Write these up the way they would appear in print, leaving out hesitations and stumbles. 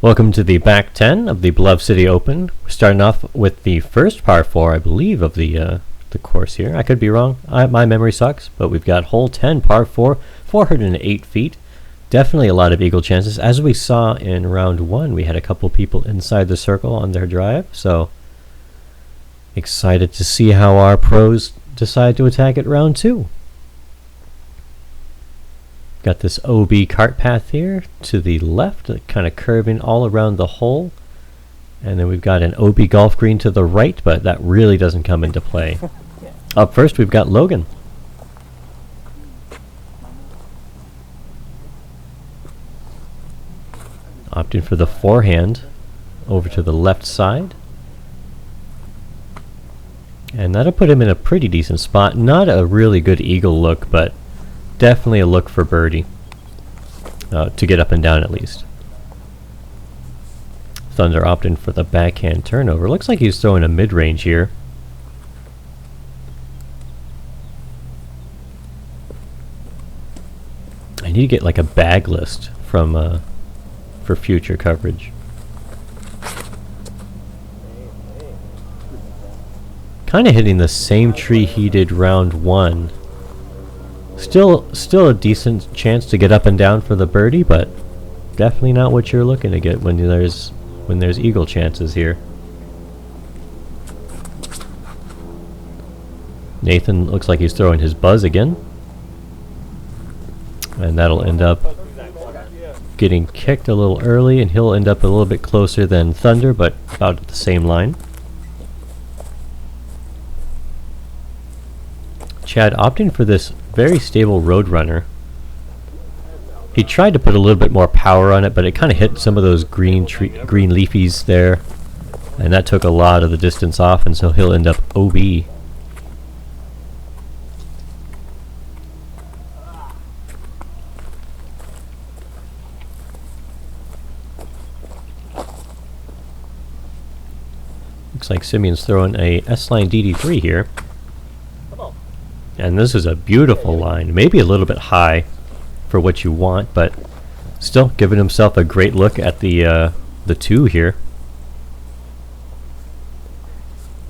Welcome to the back 10 of the Bluff City Open. We're starting off with the first par 4, I believe, of the course here. I could be wrong. My memory sucks, but we've got hole 10, par 4, 408 feet. Definitely a lot of eagle chances. As we saw in round 1, we had a couple people inside the circle on their drive, so excited to see how our pros decide to attack it round 2. Got this OB cart path here to the left, kind of curving all around the hole. And then we've got an OB golf green to the right, but that really doesn't come into play. Up first, we've got Logan. Opting for the forehand over to the left side. And that'll put him in a pretty decent spot. Not a really good eagle look, but definitely a look for birdie, to get up and down at least. Thunder opting for the backhand turnover. Looks like he's throwing a mid-range here. I need to get like a bag list from for future coverage. Kind of hitting the same tree he did round 1. Still a decent chance to get up and down for the birdie, but definitely not what you're looking to get when there's eagle chances here. Nathan looks like he's throwing his buzz again, and that'll end up getting kicked a little early, and he'll end up a little bit closer than Thunder, but about at the same line. Chad opting for this very stable Roadrunner. He tried to put a little bit more power on it, but it kind of hit some of those green leafies there, and that took a lot of the distance off, and so he'll end up OB. Looks like Simeon's throwing a S-line DD3 here. And this is a beautiful line, maybe a little bit high for what you want, but still giving himself a great look at the 2 here.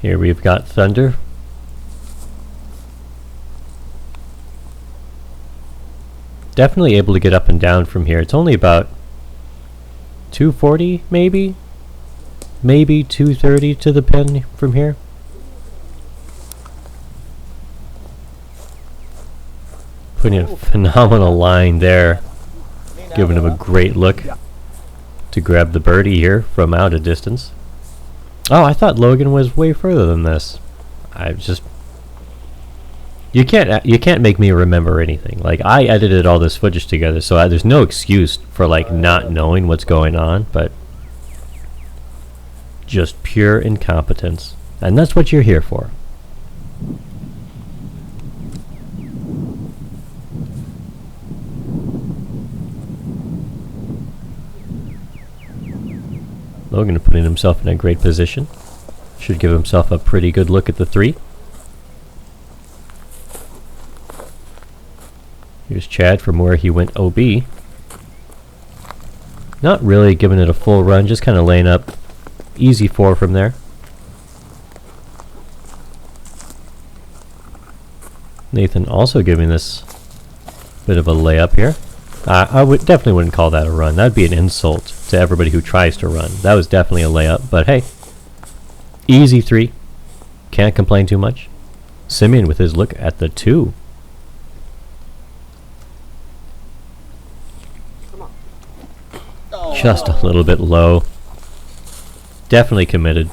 Here we've got Thunder. Definitely able to get up and down from here. It's only about 240 maybe 230 to the pin from here. Putting a phenomenal line there, giving him a great look to grab the birdie here from out a distance. Oh, I thought Logan was way further than this. You can't make me remember anything. Like, I edited all this footage together, so there's no excuse for like not knowing what's going on, but just pure incompetence, and that's what you're here for. Logan putting himself in a great position. Should give himself a pretty good look at the 3. Here's Chad from where he went OB. Not really giving it a full run, just kind of laying up. Easy 4 from there. Nathan also giving this bit of a layup here. I definitely wouldn't call that a run. That would be an insult to everybody who tries to run. That was definitely a layup, but hey. Easy 3. Can't complain too much. Simeon with his look at the 2. Just a little bit low. Definitely committed.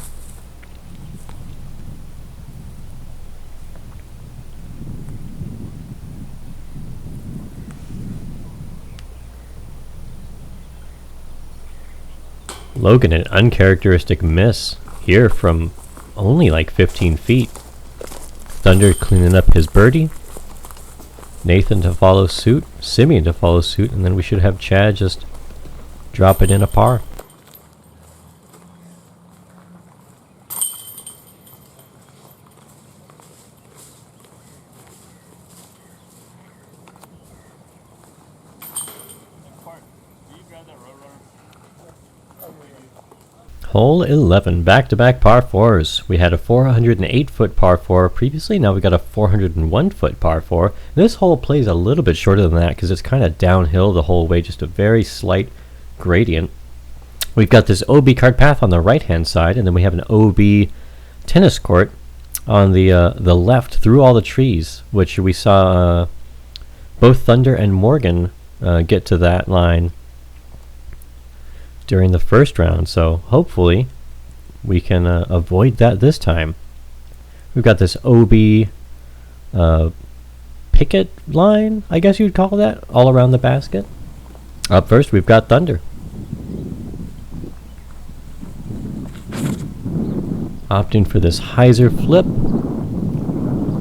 Logan, an uncharacteristic miss here from only like 15 feet. Thunder cleaning up his birdie. Nathan to follow suit. Simeon to follow suit. And then we should have Chad just drop it in a par. Will you grab that Roadrunner? Hole 11, back-to-back par 4s. We had a 408-foot par 4 previously, now we got a 401-foot par 4. This hole plays a little bit shorter than that because it's kind of downhill the whole way, just a very slight gradient. We've got this OB cart path on the right-hand side, and then we have an OB tennis court on the left through all the trees, which we saw both Thunder and Morgan get to that line during the first round, so hopefully we can avoid that this time. We've got this OB picket line, I guess you'd call that, all around the basket. Up first, we've got Thunder. Opting for this hyzer flip.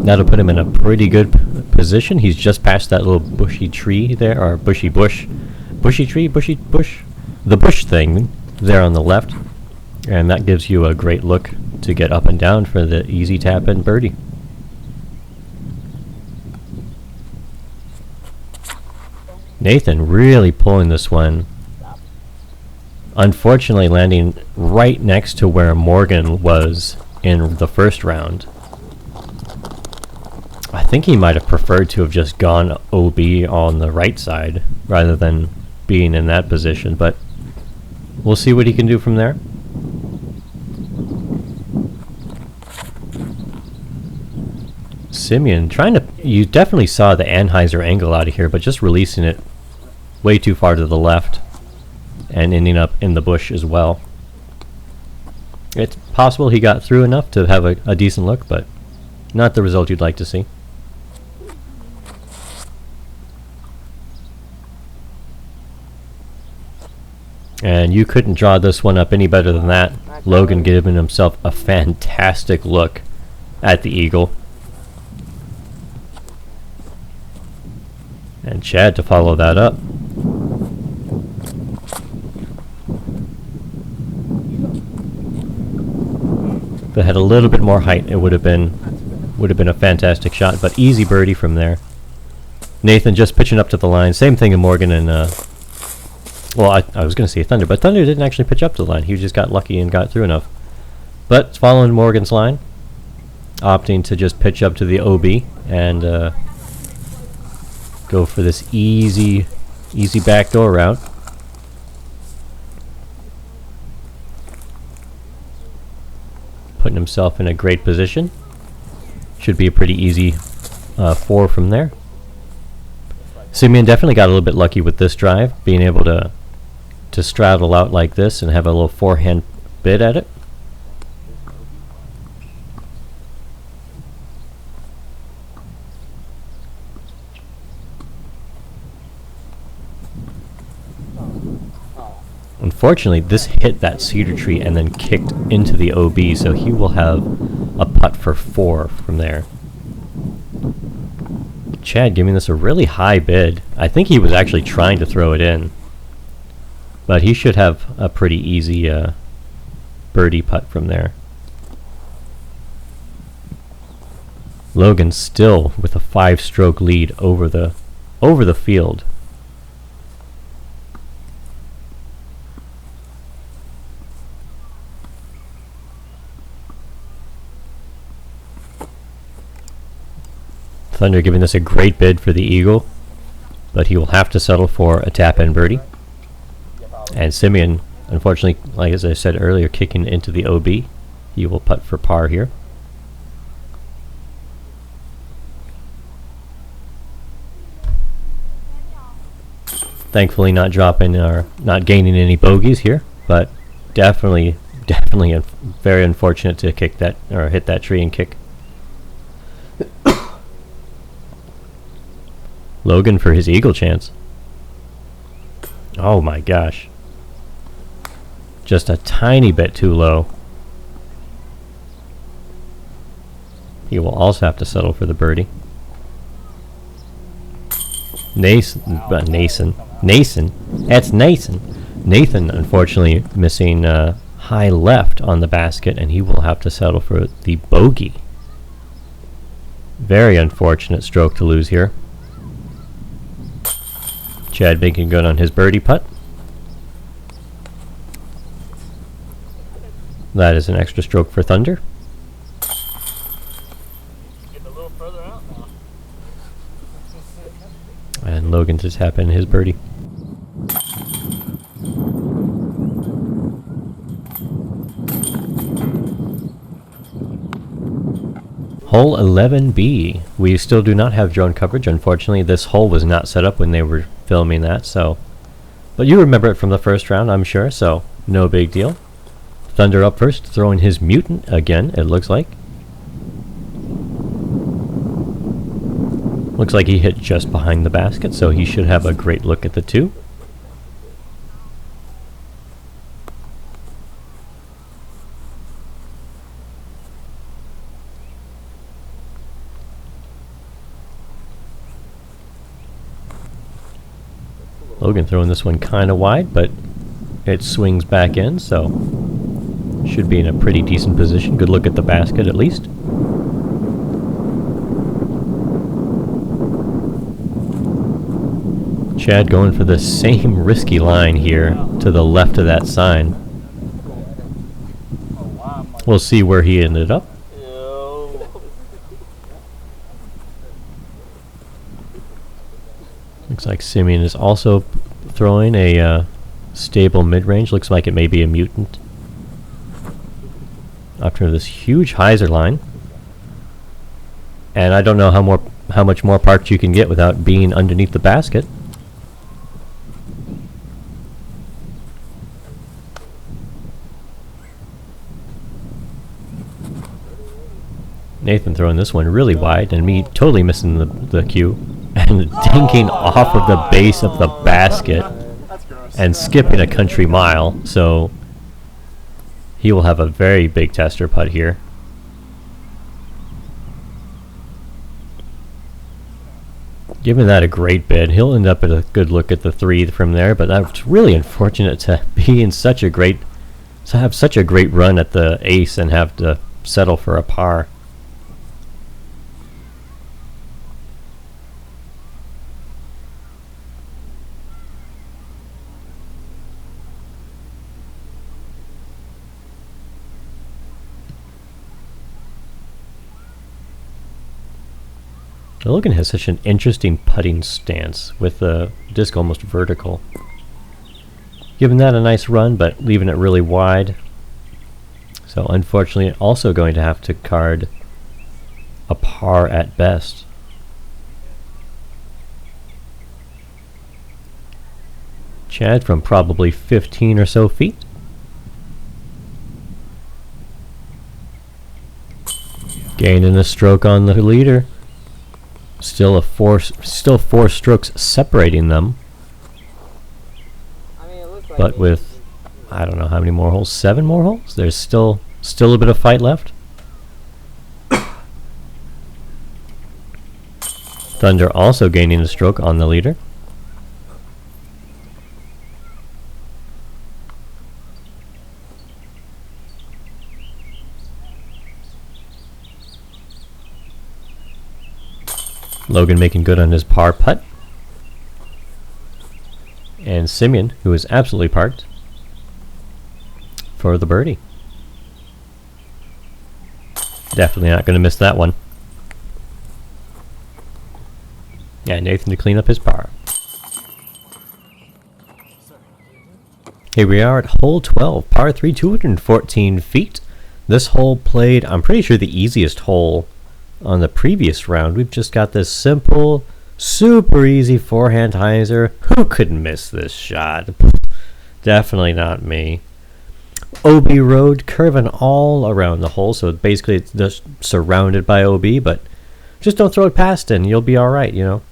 That'll put him in a pretty good position. He's just past that little bushy tree there, or bushy bush. Bushy tree? Bushy bush? The bush thing there on the left, and that gives you a great look to get up and down for the easy tap and birdie. Nathan really pulling this one, unfortunately landing right next to where Morgan was in the first round. I think he might have preferred to have just gone OB on the right side rather than being in that position, but we'll see what he can do from there. Simeon trying to, you definitely saw the Anheuser angle out of here, but just releasing it way too far to the left and ending up in the bush as well. It's possible he got through enough to have a decent look, but not the result you'd like to see. And you couldn't draw this one up any better than that. Logan giving himself a fantastic look at the eagle. And Chad to follow that up. If it had a little bit more height, it would have been a fantastic shot, but easy birdie from there. Nathan just pitching up to the line. Same thing in Morgan and well, I was going to say Thunder, but Thunder didn't actually pitch up to the line. He just got lucky and got through enough. But following Morgan's line, opting to just pitch up to the OB and go for this easy backdoor route. Putting himself in a great position. Should be a pretty easy 4 from there. Simeon definitely got a little bit lucky with this drive, being able to straddle out like this and have a little forehand bid at it. Unfortunately, this hit that cedar tree and then kicked into the OB, so he will have a putt for 4 from there. Chad giving this a really high bid. I think he was actually trying to throw it in, but he should have a pretty easy birdie putt from there. Logan still with a 5-stroke lead over the field. Thunder giving this a great bid for the eagle, but he will have to settle for a tap-in birdie. And Simeon, unfortunately, like as I said earlier, kicking into the OB. He will putt for par here. Thankfully not dropping or not gaining any bogeys here, but definitely very unfortunate to kick that or hit that tree and kick. Logan for his eagle chance. Oh my gosh. Just a tiny bit too low. He will also have to settle for the birdie. Nathan. That's Nathan. Nathan, unfortunately, missing high left on the basket, and he will have to settle for the bogey. Very unfortunate stroke to lose here. Chad making good on his birdie putt. That is an extra stroke for Thunder. Getting a little further out now. And Logan to tap in his birdie. Hole 11B. We still do not have drone coverage. Unfortunately, this hole was not set up when they were filming that, so... But you remember it from the first round, I'm sure, so no big deal. Thunder up first, throwing his mutant again, it looks like. Looks like he hit just behind the basket, so he should have a great look at the two. Logan throwing this one kind of wide, but it swings back in, so should be in a pretty decent position. Good look at the basket, at least. Chad going for the same risky line here to the left of that sign. We'll see where he ended up. Looks like Simeon is also throwing a stable mid-range. Looks like it may be a mutant. After this huge hyzer line. And I don't know how much more parked you can get without being underneath the basket. Nathan throwing this one really wide, and me totally missing the cue. And dinking off of the base of the basket and skipping a country mile, so he will have a very big tester putt here. Giving that a great bid. He'll end up at a good look at the 3 from there, but that's really unfortunate to be in such a great, to have such a great run at the ace and have to settle for a par. Logan has such an interesting putting stance with the disc almost vertical. Giving that a nice run, but leaving it really wide. So unfortunately, also going to have to card a par at best. Chad from probably 15 or so feet. Gaining a stroke on the leader. Still four strokes separating them. But with, I don't know how many more holes, 7 more holes? There's still a bit of fight left. Thunder also gaining a stroke on the leader. Logan making good on his par putt. And Simeon, who is absolutely parked, for the birdie. Definitely not going to miss that one. Yeah, Nathan to clean up his par. Here we are at hole 12, par 3, 214 feet. This hole played, I'm pretty sure, the easiest hole on the previous round. We've just got this simple, super easy forehand hyzer. Who could miss this shot? Definitely not me. OB road curving all around the hole, so basically it's just surrounded by OB, but just don't throw it past and you'll be alright, you know.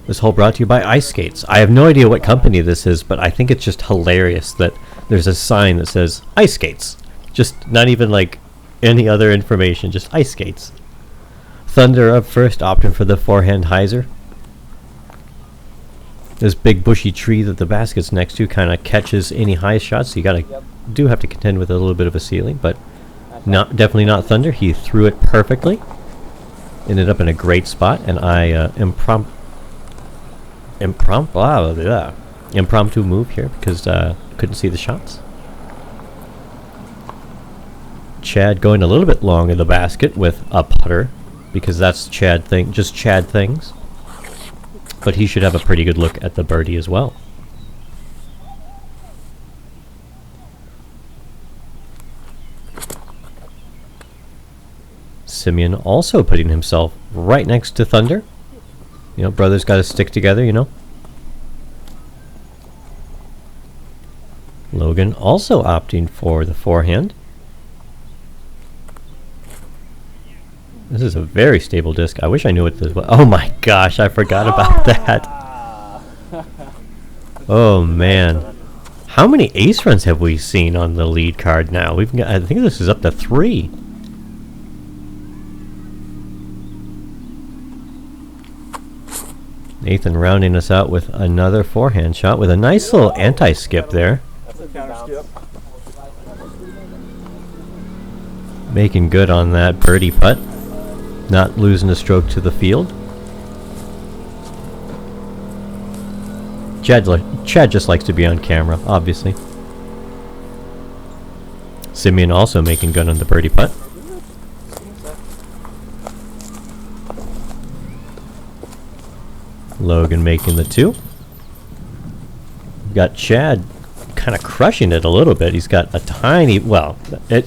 This hole brought to you by Ice Skates. I have no idea what company this is, but I think it's just hilarious that there's a sign that says Ice Skates. Just not even like any other information, just Ice Skates. Thunder up first, opting for the forehand hyzer. This big bushy tree that the basket's next to kind of catches any high shots, so you do have to contend with a little bit of a ceiling, but definitely not Thunder. He threw it perfectly. Ended up in a great spot, and I impromptu move here because couldn't see the shots. Chad going a little bit long in the basket with a putter, because that's Chad things. But he should have a pretty good look at the birdie as well. Simeon also putting himself right next to Thunder. You know, brothers got to stick together, you know. Logan also opting for the forehand. This is a very stable disc. I wish I knew what this was. Oh my gosh, I forgot about that. Oh man. How many ace runs have we seen on the lead card now? We've got, I think this is up to 3. Nathan rounding us out with another forehand shot with a nice little anti-skip there. That's a counter skip. Making good on that birdie putt. Not losing a stroke to the field. Chad just likes to be on camera, obviously. Simeon also making good on the birdie putt. Logan making the 2. Got Chad kind of crushing it a little bit. He's got a tiny, well,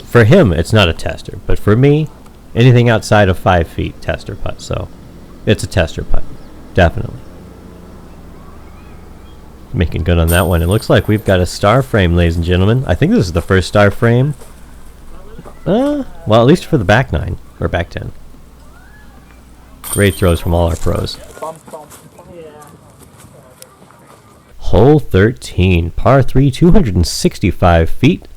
for him it's not a tester, but for me, anything outside of 5 feet, tester putt. So it's a tester putt, definitely. Making good on that one. It looks like we've got a star frame, ladies and gentlemen. I think this is the first star frame. Well, at least for the back 9 or back 10. Great throws from all our pros. Hole 13, par 3, 265 feet.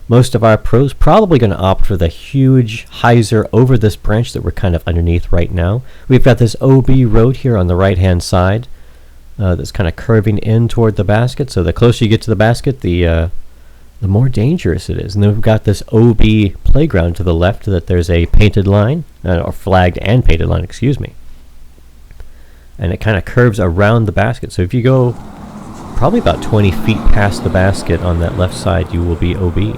Most of our pros probably going to opt for the huge hyzer over this branch that we're kind of underneath right now. We've got this OB road here on the right-hand side that's kind of curving in toward the basket. So the closer you get to the basket, the more dangerous it is. And then we've got this OB playground to the left that there's a painted line, or flagged and painted line, excuse me. And it kind of curves around the basket. So if you go probably about 20 feet past the basket on that left side, you will be OB.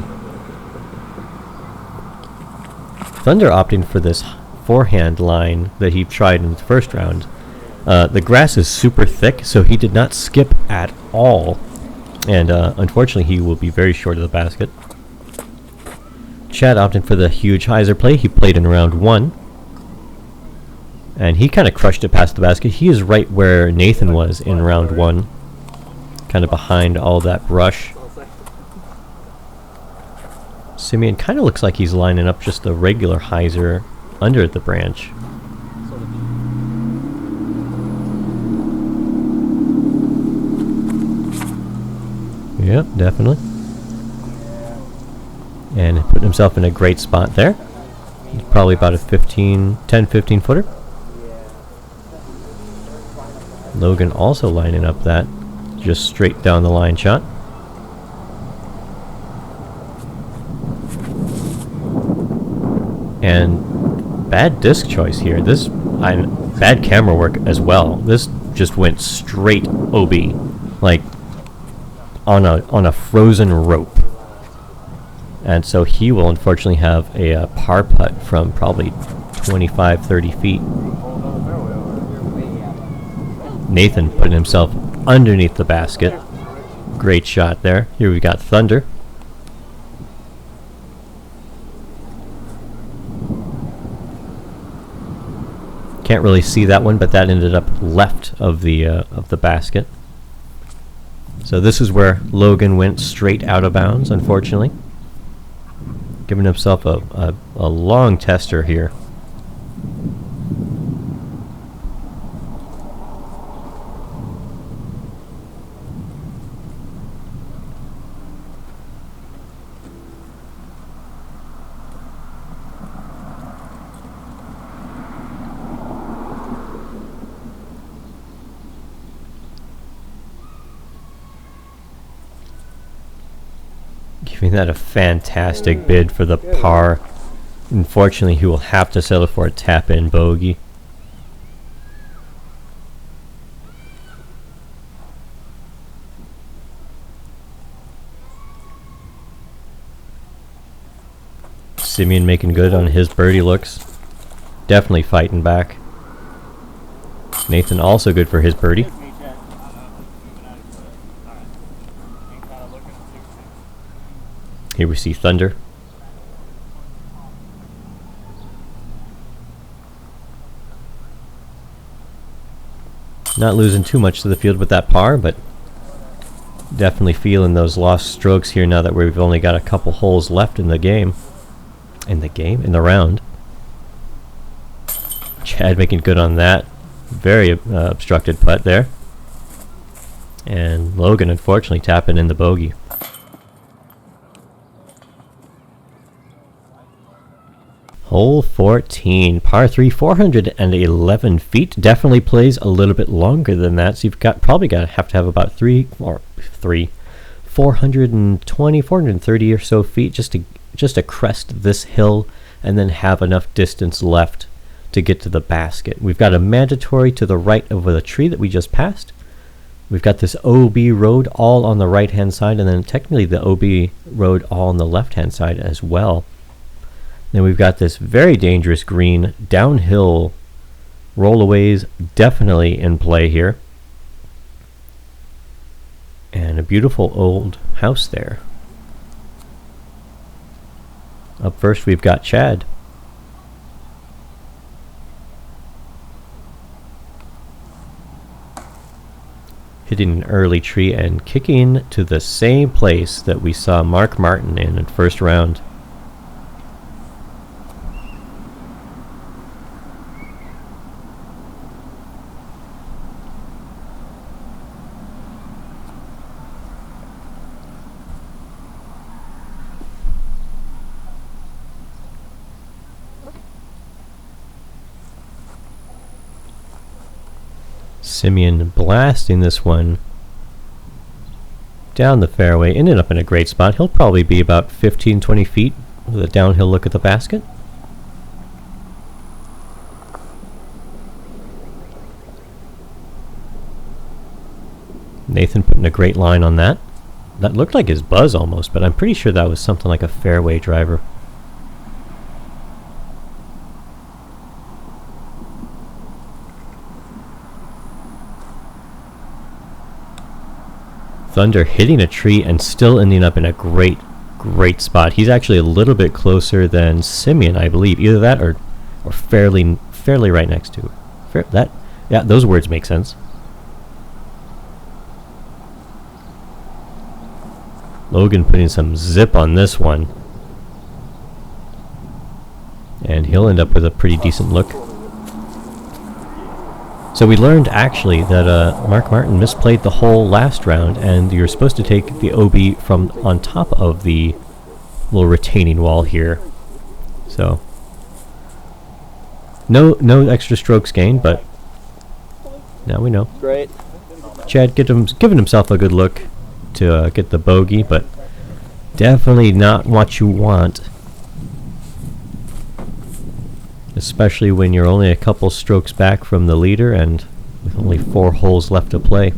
Thunder opting for this forehand line that he tried in the first round. The grass is super thick, so he did not skip at all. And unfortunately, he will be very short of the basket. Chad opting for the huge hyzer play. He played in round 1. And he kind of crushed it past the basket. He is right where Nathan was in round 1. Kind of behind all that brush. Simeon kind of looks like he's lining up just a regular hyzer under the branch. Yep, definitely. And putting himself in a great spot there. He's probably about a 10-15 footer. Logan also lining up that just straight down the line shot. And bad disc choice here. This bad camera work as well. This just went straight OB, like on a frozen rope. And so he will unfortunately have a par putt from probably 25-30 feet. Nathan putting himself underneath the basket. Great shot there. Here we got Thunder. Can't really see that one, but that ended up left of the basket. So this is where Logan went straight out of bounds, unfortunately. Giving himself a long tester here. Giving that a fantastic bid for the par. Unfortunately, he will have to settle for a tap-in bogey. Simeon making good on his birdie looks. Definitely fighting back. Nathan also good for his birdie. Here we see Thunder. Not losing too much to the field with that par, but definitely feeling those lost strokes here now that we've only got a couple holes left in the game. In the round. Chad making good on that. Very obstructed putt there. And Logan unfortunately tapping in the bogey. Hole 14, par 3, 411 feet. Definitely plays a little bit longer than that, so you've probably have to have about 420, 430 or so feet just to crest this hill, and then have enough distance left to get to the basket. We've got a mandatory to the right of the tree that we just passed. We've got this OB road all on the right hand side, and then technically the OB road all on the left hand side as well. Then we've got this very dangerous green downhill rollaways definitely in play here. And a beautiful old house there. Up first we've got Chad. Hitting an early tree and kicking to the same place that we saw Mark Martin in the first round. Simeon blasting this one down the fairway. Ended up in a great spot. He'll probably be about 15-20 feet with a downhill look at the basket. Nathan putting a great line on that. That looked like his buzz almost, but I'm pretty sure that was something like a fairway driver. Thunder hitting a tree and still ending up in a great spot. He's actually a little bit closer than Simeon, I believe. Either that or fairly right next to it. Yeah, those words make sense. Logan putting some zip on this one. And he'll end up with a pretty decent look. So we learned actually that Mark Martin misplayed the hole last round, and you're supposed to take the OB from on top of the little retaining wall here. So no extra strokes gained, but now we know. Great. Chad giving himself a good look to get the bogey, but definitely not what you want. Especially when you're only a couple strokes back from the leader and with only 4 holes left to play.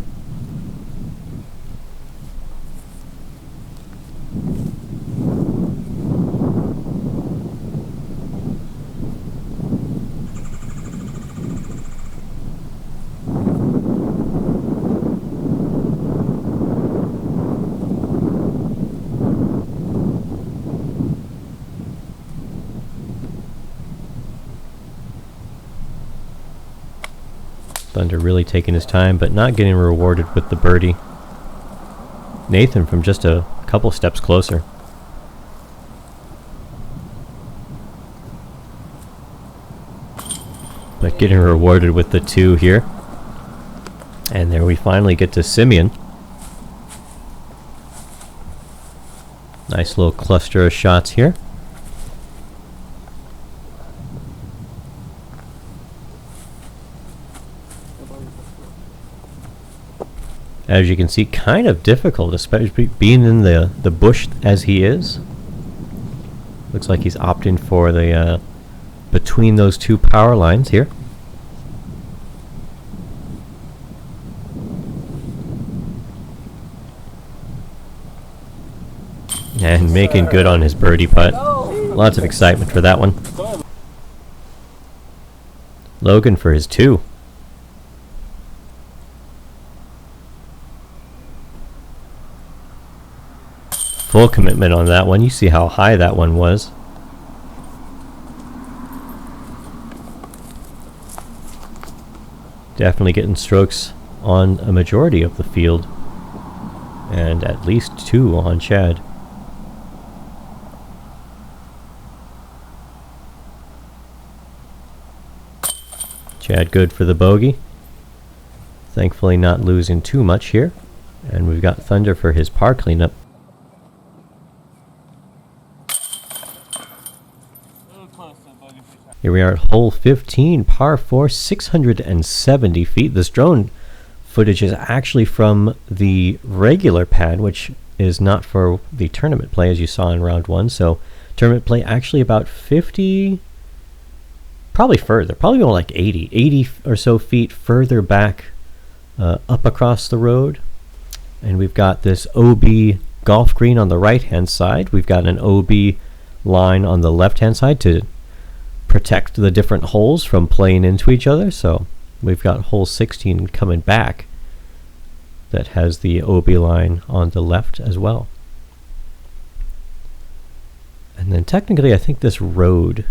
Thunder really taking his time, but not getting rewarded with the birdie. Nathan from just a couple steps closer. But getting rewarded with the 2 here. And there we finally get to Simeon. Nice little cluster of shots here. As you can see, kind of difficult, especially being in the bush as he is. Looks like he's opting for the between those 2 power lines here. And making good on his birdie putt. Lots of excitement for that one. Logan for his 2. Full commitment on that one. You see how high that one was. Definitely getting strokes on a majority of the field. And at least 2 on Chad. Chad good for the bogey. Thankfully not losing too much here. And we've got Thunder for his par cleanup. Here we are at hole 15, par 4, 670 feet. This drone footage is actually from the regular pad, which is not for the tournament play, as you saw in round 1. So tournament play actually about 50, probably further, probably more like 80 or so feet further back up across the road. And we've got this OB golf green on the right-hand side. We've got an OB line on the left-hand side to protect the different holes from playing into each other. So we've got hole 16 coming back that has the OB line on the left as well. And then technically I think this road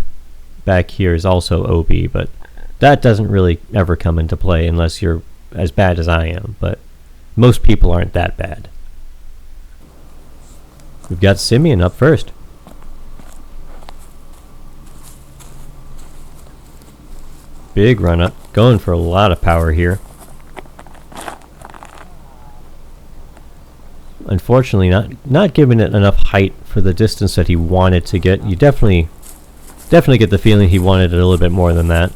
back here is also OB, but that doesn't really ever come into play unless you're as bad as I am, but most people aren't that bad. We've got Simeon up first. Big run up, going for a lot of power here. Unfortunately, not giving it enough height for the distance that he wanted to get. You definitely get the feeling he wanted it a little bit more than that.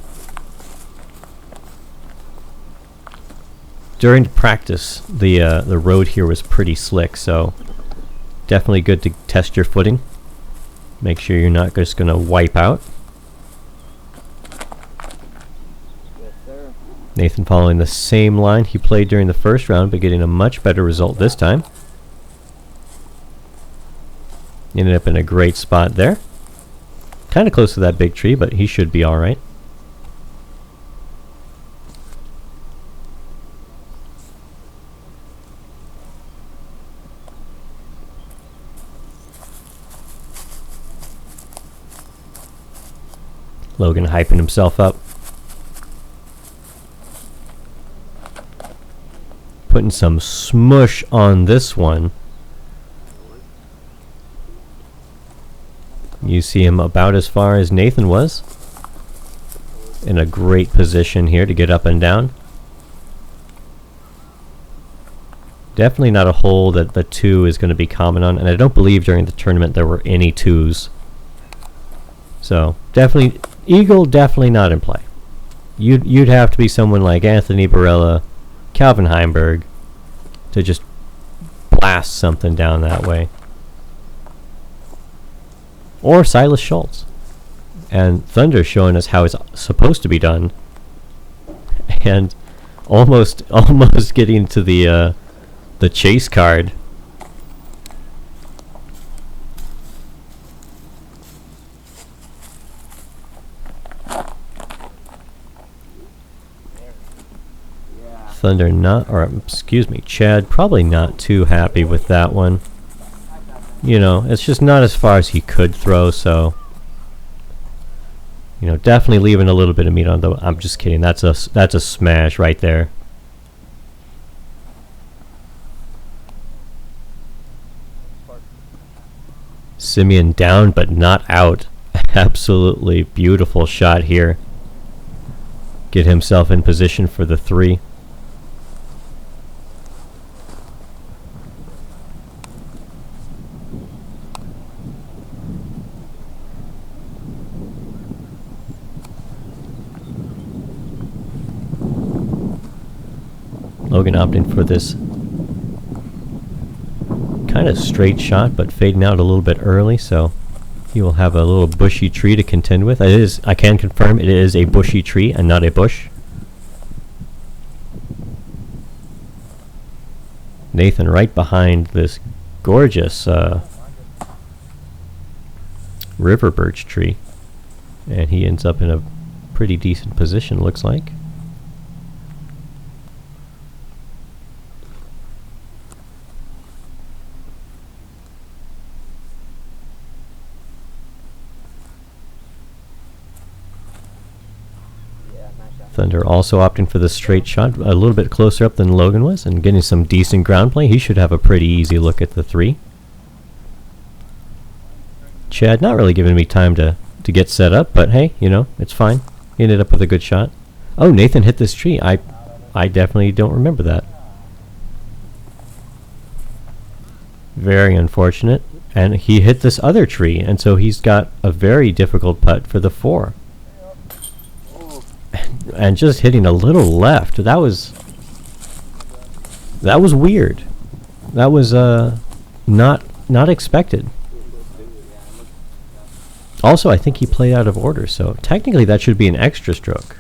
During practice, the road here was pretty slick, so definitely good to test your footing. Make sure you're not just going to wipe out. Nathan following the same line he played during the first round, but getting a much better result this time. Ended up in a great spot there. Kind of close to that big tree, but he should be alright. Logan hyping himself up. Putting some smush on this one. You see him about as far as Nathan was. In a great position here to get up and down. Definitely not a hole that the 2 is going to be common on, and I don't believe during the tournament there were any 2s. So definitely, eagle definitely not in play. You'd have to be someone like Anthony Barella, Calvin Heimberg, to just blast something down that way. Or Silas Schultz. And Thunder showing us how it's supposed to be done. And almost getting to the chase card. Thunder not, or excuse me, Chad probably not too happy with that one. You know, it's just not as far as he could throw, so you know, definitely leaving a little bit of meat on the. I'm just kidding. That's a smash right there. Simeon down but not out. Absolutely beautiful shot here. Get himself in position for the 3. Logan opting for this kind of straight shot, but fading out a little bit early, so he will have a little bushy tree to contend with. It is, I can confirm, it is a bushy tree and not a bush. Nathan right behind this gorgeous river birch tree. And he ends up in a pretty decent position, looks like. Thunder also opting for the straight shot, a little bit closer up than Logan was, and getting some decent ground play. He should have a pretty easy look at the 3. Chad not really giving me time to get set up, but hey, you know, it's fine. He ended up with a good shot. Oh, Nathan hit this tree. I definitely don't remember that. Very unfortunate. And he hit this other tree, and so he's got a very difficult putt for the 4. And just hitting a little left. That was weird. That was not expected. Also, I think he played out of order, so technically that should be an extra stroke.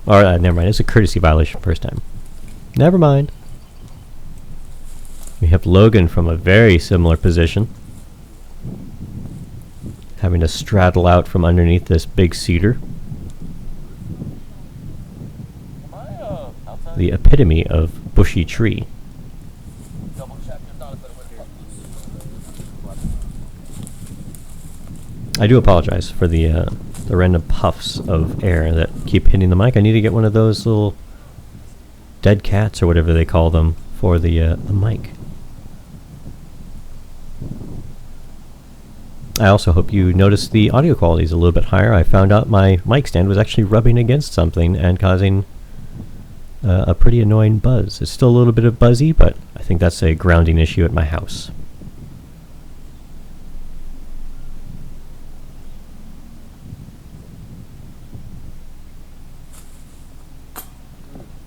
Or never mind, it's a courtesy violation first time. Never mind. We have Logan from a very similar position, having to straddle out from underneath this big cedar. The epitome of bushy tree. I do apologize for the random puffs of air that keep hitting the mic. I need to get one of those little dead cats or whatever they call them for the mic. I also hope you noticed the audio quality is a little bit higher. I found out my mic stand was actually rubbing against something and causing a pretty annoying buzz. It's still a little bit of buzzy, but I think that's a grounding issue at my house.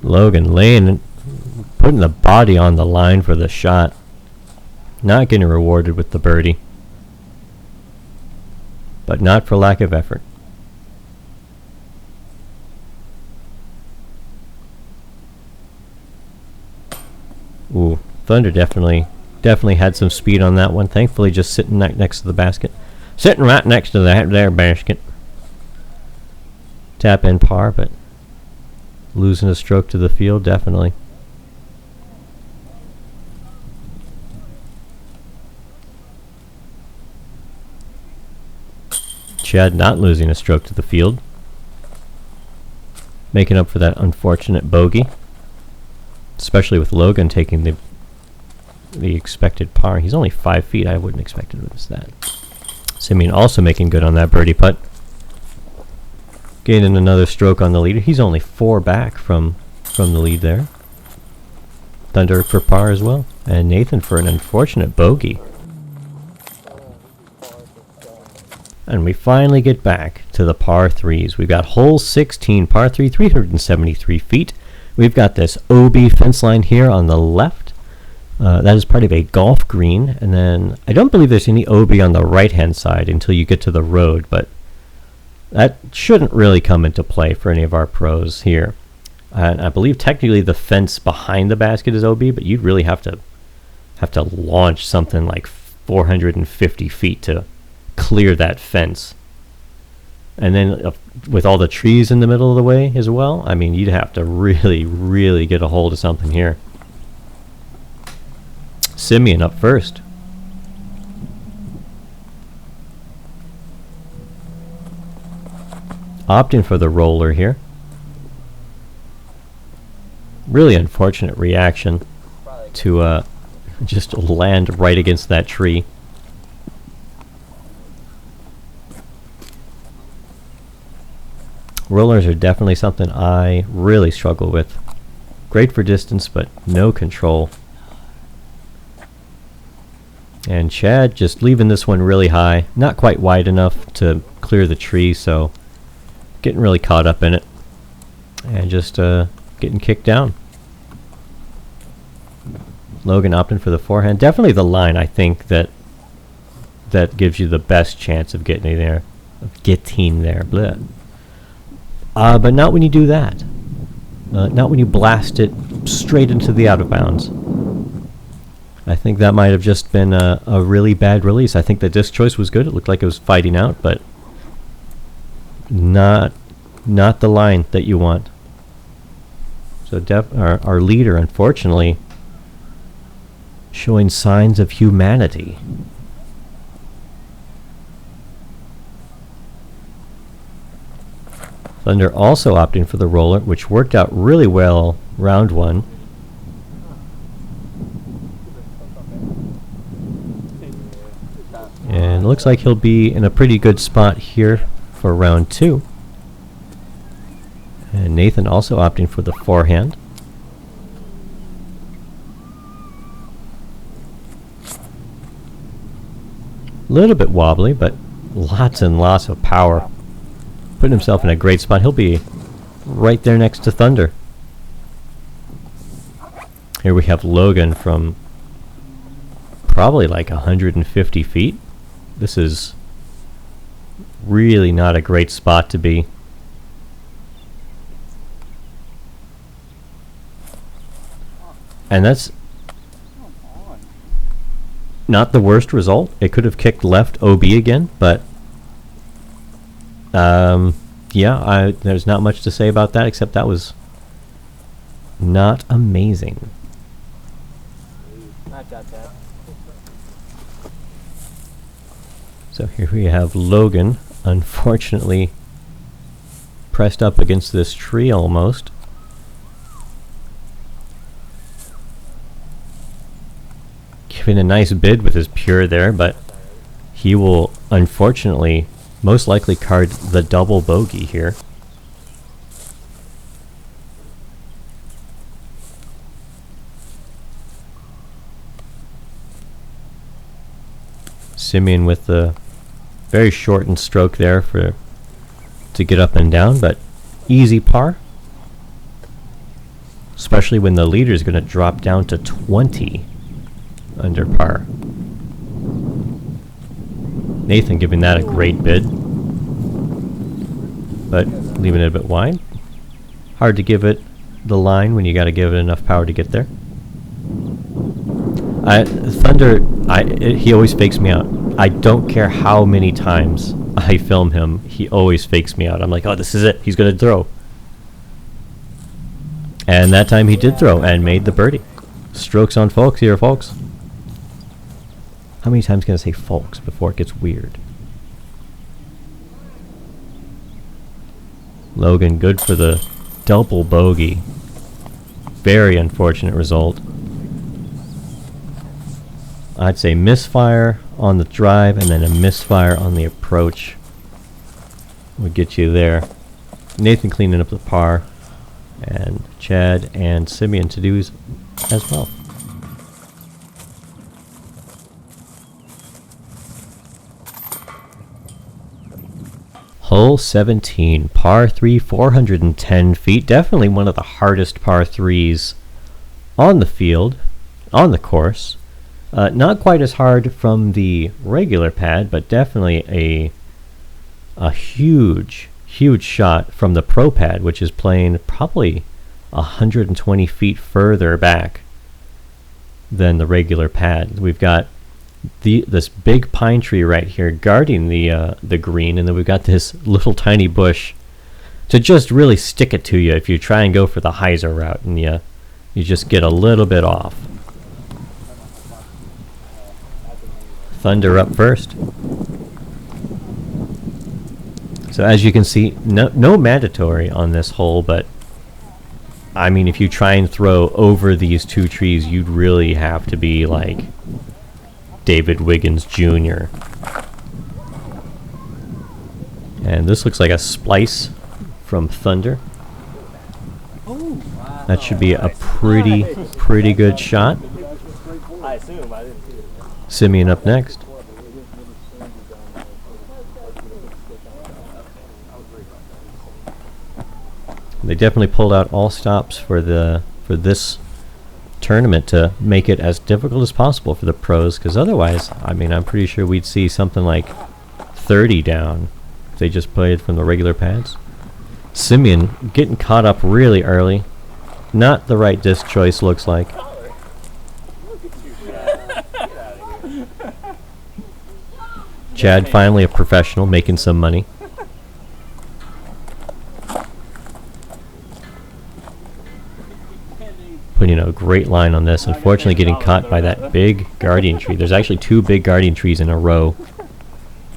Logan putting the body on the line for the shot. Not getting rewarded with the birdie. But not for lack of effort. Ooh, Thunder definitely had some speed on that one. Thankfully, just sitting next to the basket. Sitting right next to that there basket. Tap in par, but losing a stroke to the field, definitely. Chad not losing a stroke to the field. Making up for that unfortunate bogey. Especially with Logan taking the expected par. He's only 5 feet. I wouldn't expect it was that. Simeon also making good on that birdie putt. Gaining another stroke on the leader. He's only 4 back from the lead there. Thunder for par as well. And Nathan for an unfortunate bogey. And we finally get back to the par 3s. We've got hole 16, par 3, 373 feet. We've got this OB fence line here on the left. That is part of a golf green. And then I don't believe there's any OB on the right-hand side until you get to the road, but that shouldn't really come into play for any of our pros here. And I believe technically the fence behind the basket is OB, but you'd really have to launch something like 450 feet to clear that fence. And then with all the trees in the middle of the way as well, I mean, you'd have to really, really get a hold of something here. Simeon up first. Opting for the roller here. Really unfortunate reaction to just land right against that tree. Rollers are definitely something I really struggle with. Great for distance, but no control. And Chad just leaving this one really high. Not quite wide enough to clear the tree, so getting really caught up in it. And just getting kicked down. Logan opting for the forehand. Definitely the line, I think, that gives you the best chance of getting there. Blah. But not when you do that. Not when you blast it straight into the out of bounds. I think that might have just been a really bad release. I think the disc choice was good. It looked like it was fighting out, but not the line that you want. So our leader, unfortunately, showing signs of humanity. Thunder also opting for the roller, which worked out really well round one. And it looks like he'll be in a pretty good spot here for round two. And Nathan also opting for the forehand. A little bit wobbly, but lots and lots of power. Putting himself in a great spot. He'll be right there next to Thunder. Here we have Logan from probably like 150 feet. This is really not a great spot to be. And that's not the worst result. It could have kicked left OB again, but yeah, there's not much to say about that, except that was not amazing. So here we have Logan, unfortunately pressed up against this tree almost. Giving a nice bid with his pure there, but he will unfortunately most likely card the double bogey here. Simeon with the very shortened stroke there to get up and down, but easy par. Especially when the leader is going to drop down to 20 under par. Nathan giving that a great bid, but leaving it a bit wide. Hard to give it the line when you got to give it enough power to get there. Thunder, he always fakes me out. I don't care how many times I film him, he always fakes me out. I'm like, oh, this is it. He's going to throw. And that time he did throw and made the birdie. Strokes on folks here, folks. How many times can I say folks before it gets weird? Logan good for the double bogey. Very unfortunate result. I'd say misfire on the drive and then a misfire on the approach would get you there. Nathan cleaning up the par, and Chad and Simeon to do as well. Hole 17, par 3, 410 feet. Definitely one of the hardest par 3s on the field, on the course. Not quite as hard from the regular pad, but definitely a huge shot from the pro pad, which is playing probably 120 feet further back than the regular pad. We've got this big pine tree right here guarding the green, and then we've got this little tiny bush to just really stick it to you if you try and go for the hyzer route, and you just get a little bit off. Thunder up first. So as you can see, no mandatory on this hole, but I mean, if you try and throw over these two trees, you'd really have to be like David Wiggins Jr. And this looks like a splice from Thunder. That should be a pretty good shot. I assume. I didn't see it. Simeon up next. They definitely pulled out all stops for this tournament to make it as difficult as possible for the pros, because otherwise, I mean, I'm pretty sure we'd see something like 30 down if they just played from the regular pads. Simeon getting caught up really early. Not the right disc choice, looks like. Chad, finally a professional, making some money. Putting a great line on this. Unfortunately getting caught by that big guardian tree. There's actually 2 big guardian trees in a row.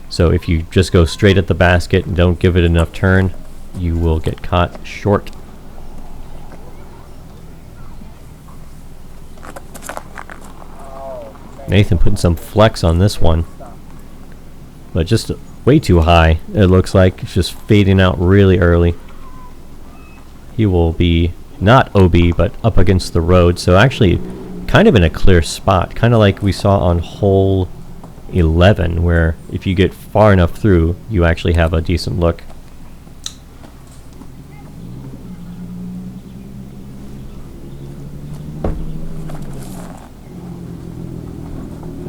So if you just go straight at the basket and don't give it enough turn, you will get caught short. Nathan putting some flex on this one. But just way too high, it looks like. It's just fading out really early. He will be not OB, but up against the road. So actually kind of in a clear spot. Kind of like we saw on hole 11, where if you get far enough through, you actually have a decent look.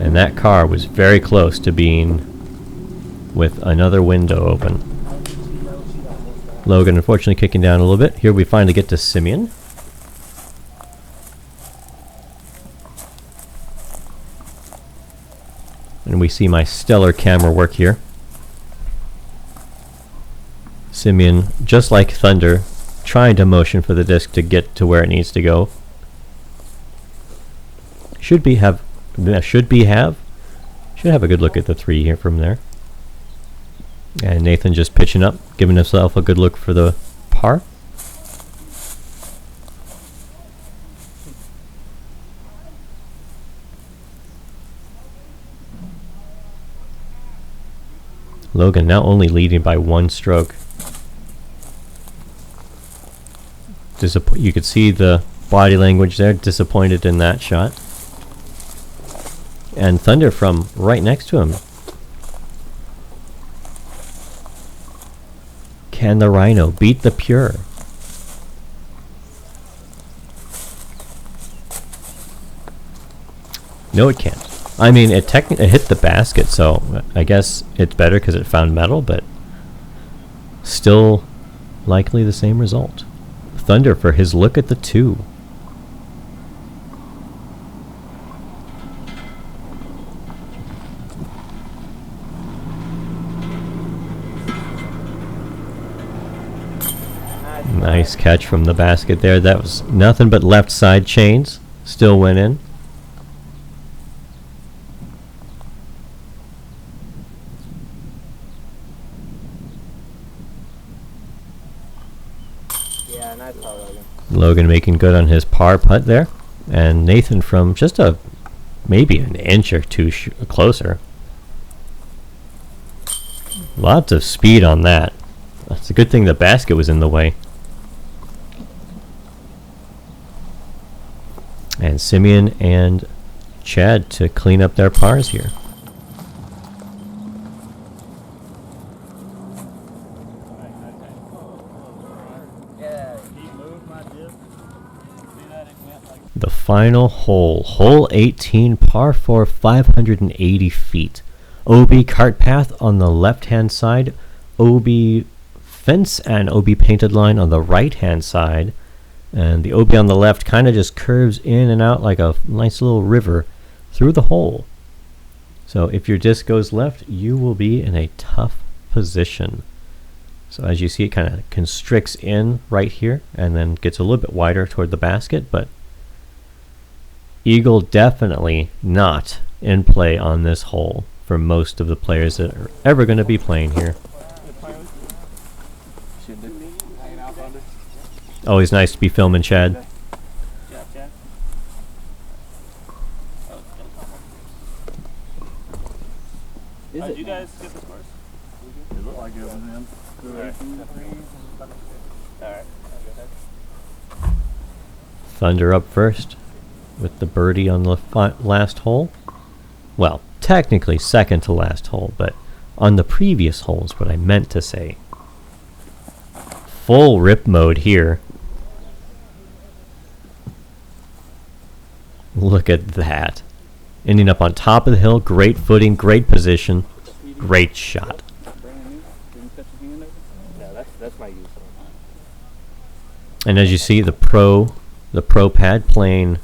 And that car was very close to being with another window open. Logan unfortunately kicking down a little bit. Here we finally get to Simeon. And we see my stellar camera work here. Simeon, just like Thunder, trying to motion for the disc to get to where it needs to go. Should have a good look at the 3 here from there. And Nathan just pitching up, giving himself a good look for the par. Logan now only leading by 1 stroke. You could see the body language there, disappointed in that shot. And Thunder from right next to him. Can the Rhino beat the Pure? No, it can't. I mean, it hit the basket, so I guess it's better because it found metal, but still likely the same result. Thunder for his look at the 2. Nice catch from the basket there. That was nothing but left side chains. Still went in. Yeah, nice par, Logan. Logan making good on his par putt there. And Nathan from just maybe an inch or 2 closer. Lots of speed on that. It's a good thing the basket was in the way. And Simeon and Chad to clean up their pars here. The final hole, hole 18, par 4, 580 feet. OB cart path on the left-hand side, OB fence and OB painted line on the right-hand side. And the OB on the left kind of just curves in and out like a nice little river through the hole. So if your disc goes left, you will be in a tough position. So as you see, it kind of constricts in right here and then gets a little bit wider toward the basket, but eagle definitely not in play on this hole for most of the players that are ever going to be playing here. Always nice to be filming, Chad. Did you guys skip the course? It looked like it was in. Alright. Thunder up first with the birdie on the last hole. Well, technically second to last hole, but on the previous hole is what I meant to say. Full rip mode here. Look at that. Ending up on top of the hill, great footing, great position, great shot. No, that's my use. And as you see, the pro pad playing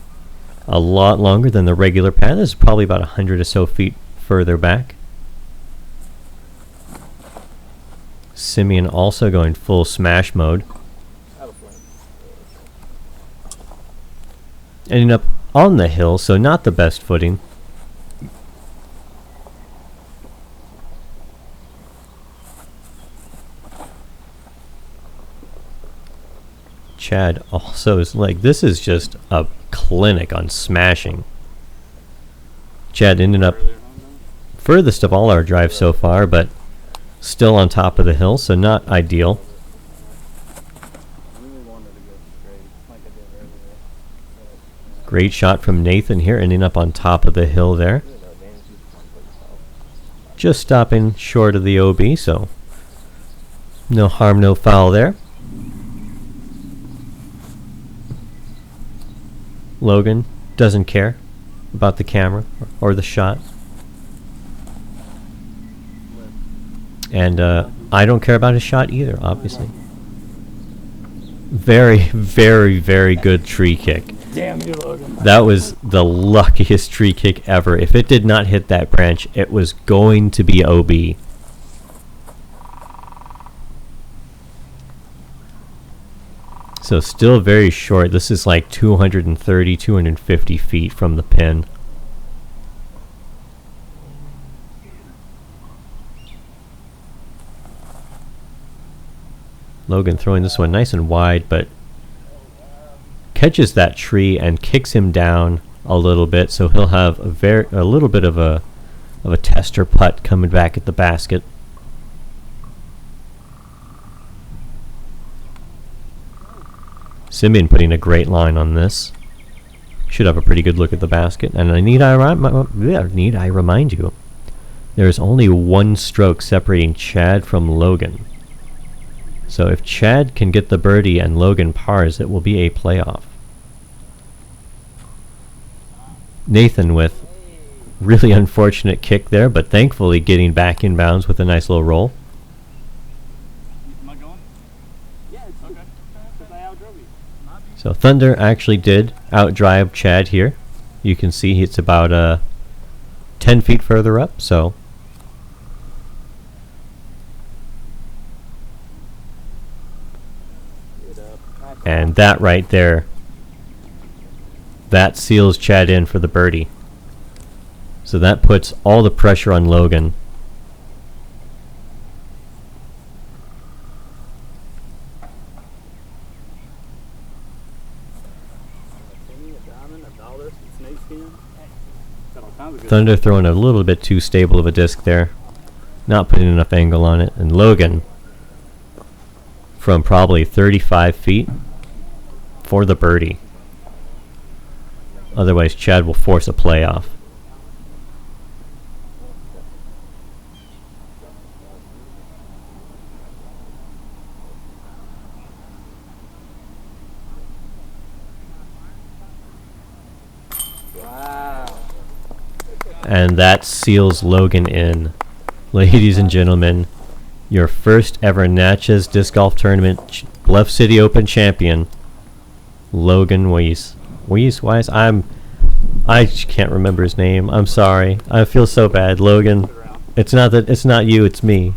a lot longer than the regular pad. This is probably about 100 or so feet further back. Simeon also going full smash mode. Ending up on the hill, so not the best footing. Chad also is like, this is just a clinic on smashing. Chad ended up furthest of all our drives so far, but still on top of the hill, so not ideal. Great shot from Nathan here, ending up on top of the hill there. Just stopping short of the OB, so no harm, no foul there. Logan doesn't care about the camera or the shot. And I don't care about his shot either, obviously. Very, very, very good tree kick. Damn you, Logan. That was the luckiest tree kick ever. If it did not hit that branch, it was going to be OB. So still very short. This is like 230, 250 feet from the pin. Logan throwing this one nice and wide, but catches that tree and kicks him down a little bit, so he'll have a little bit of a tester putt coming back at the basket. Simeon putting a great line on this. Should have a pretty good look at the basket. And need I remind you, there is only one stroke separating Chad from Logan. So if Chad can get the birdie and Logan pars, it will be a playoff. Nathan with really unfortunate kick there, but thankfully getting back in bounds with a nice little roll. Am I going? Yeah, it's okay. Because I outdrove you. So Thunder actually did outdrive Chad here. You can see it's about 10 feet further up, so and that right there, that seals Chad in for the birdie. So that puts all the pressure on Logan. Thunder throwing a little bit too stable of a disc there. Not putting enough angle on it. And Logan from probably 35 feet for the birdie. Otherwise, Chad will force a playoff. Wow. And that seals Logan in. Ladies and gentlemen, your first ever Natchez Disc Golf Tournament Bluff City Open champion, Logan Weiss. Weiss? I can't remember his name. I'm sorry. I feel so bad, Logan. It's not you, it's me.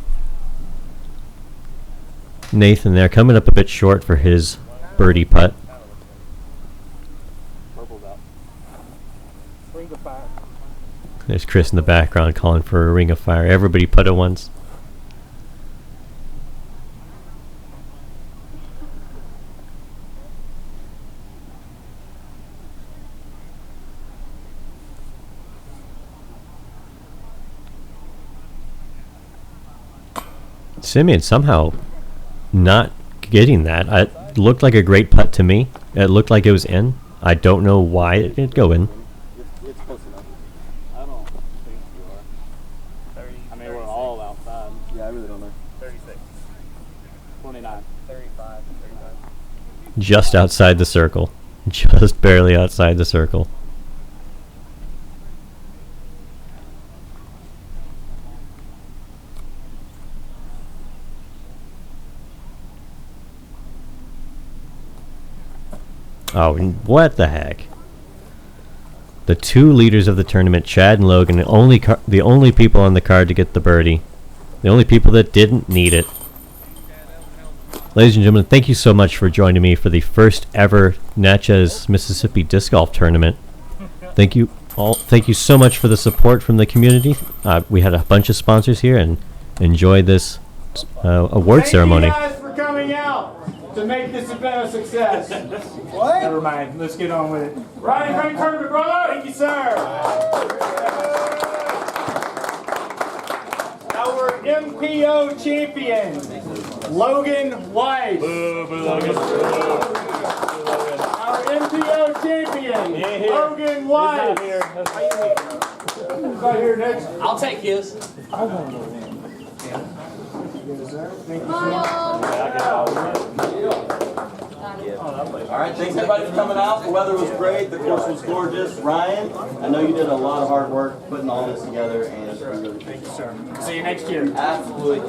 Nathan there coming up a bit short for his birdie putt. Ring of fire. There's Chris in the background calling for a ring of fire. Everybody put it once. Simeon somehow not getting that. It looked like a great putt to me. It looked like it was in. I don't know why it didn't go in. It's close enough. I don't think you are. 30. I mean, we're all outside. Yeah, I really don't know. 36. 29. 35. 35. Just outside the circle. Just barely outside the circle. Oh, what the heck? The two leaders of the tournament, Chad and Logan, the only people on the card to get the birdie. The only people that didn't need it. Ladies and gentlemen, thank you so much for joining me for the first ever Natchez, Mississippi Disc Golf Tournament. Thank you all. Thank you so much for the support from the community. We had a bunch of sponsors here, and enjoy this award ceremony. Thank you guys for coming out to make this event a success. What? Never mind. Let's get on with it. Ryan, great tournament, brother. Thank you, sir. Our MPO champion, Logan Weiss. Our MPO champion, Logan Weiss. Who's right here next? I'll take his. All right, thanks everybody for coming out. The weather was great. The course was gorgeous. Ryan, I know you did a lot of hard work putting all this together, and Thank you, sir. See you next year. absolutely.